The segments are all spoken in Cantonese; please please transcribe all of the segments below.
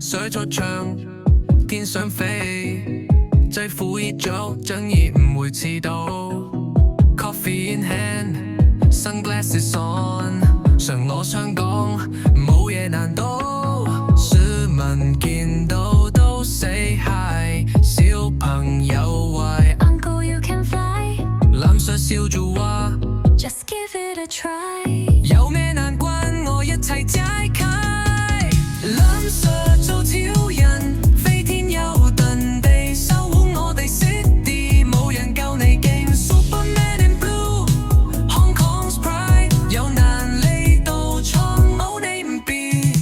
上咗牆，天上飛，制褲熱咗，將熱唔會遲到。Coffee in hand, sunglasses on， 常攞槍講，冇嘢難倒。市民見到都 say hi， 小朋友話 Uncle you can fly， 藍色笑住話 Just give it a try， 有咩難關我一齊解開。藍色做超人，飛天又遁地，守護我哋 city， 冇人夠你勁。Superman in blue， Hong Kong's pride， 有難你到闖，冇你唔變。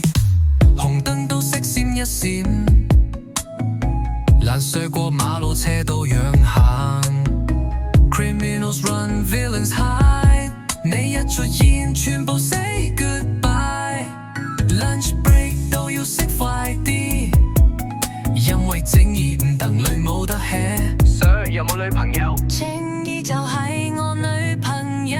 紅燈都色閃一閃，藍色過馬路車都讓行。Criminals run, villains hide， 你一出現全部 say goodbye。Lunch break 都要食快啲，因為正義唔等女冇得 hea。Sir 有冇女朋友？正義就係我女朋友。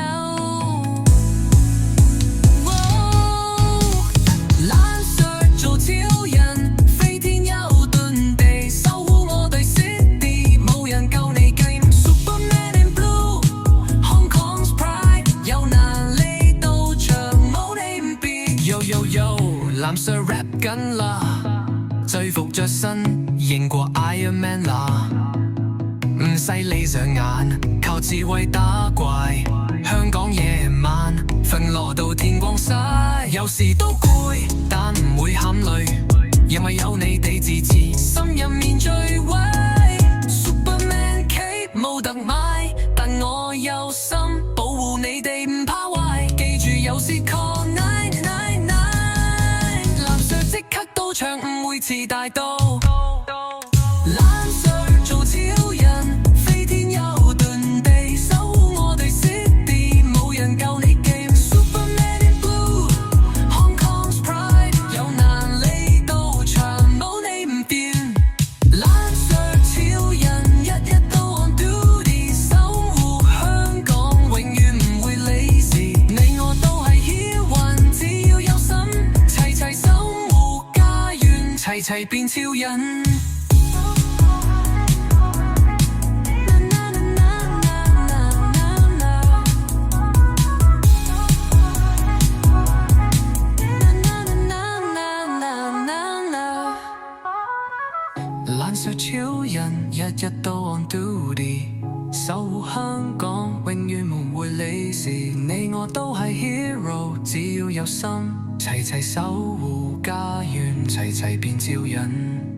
藍色做超人，飛天又遁地，守護我哋 city， 冇人夠你勁。Superman in blue， Hong Kong's pride， 有難你到場，冇你唔變。Yo yo yo， 藍色 rap 緊啦，制服着身，贏過 Iron Man 啦。唔使理上眼，靠智慧打怪。香港夜晚，瞓落到天光晒，有時都攰，但唔會喊淚，因為有你哋支持，心入面最威。Superman cape 冇得買，但我有心保護你哋唔怕壞，記住有時 call 999， 藍色即刻到場，唔會遲大到。藍色做超人，飛天又遁地，守護我哋 city， 冇人夠你勁。Superman in blue， Hong Kong's pride， 有難你到場，冇你唔變。藍色超人，日日都 on duty， 守護香港，永遠唔會理事。你我都係 hero， 只要有心，齊齊守護家園，齊齊變超人。藍色超人，日日都 on duty， 守護香港，永遠唔會理事。你我都係 hero， 只要有心，齊齊守護家園，齊齊變超人。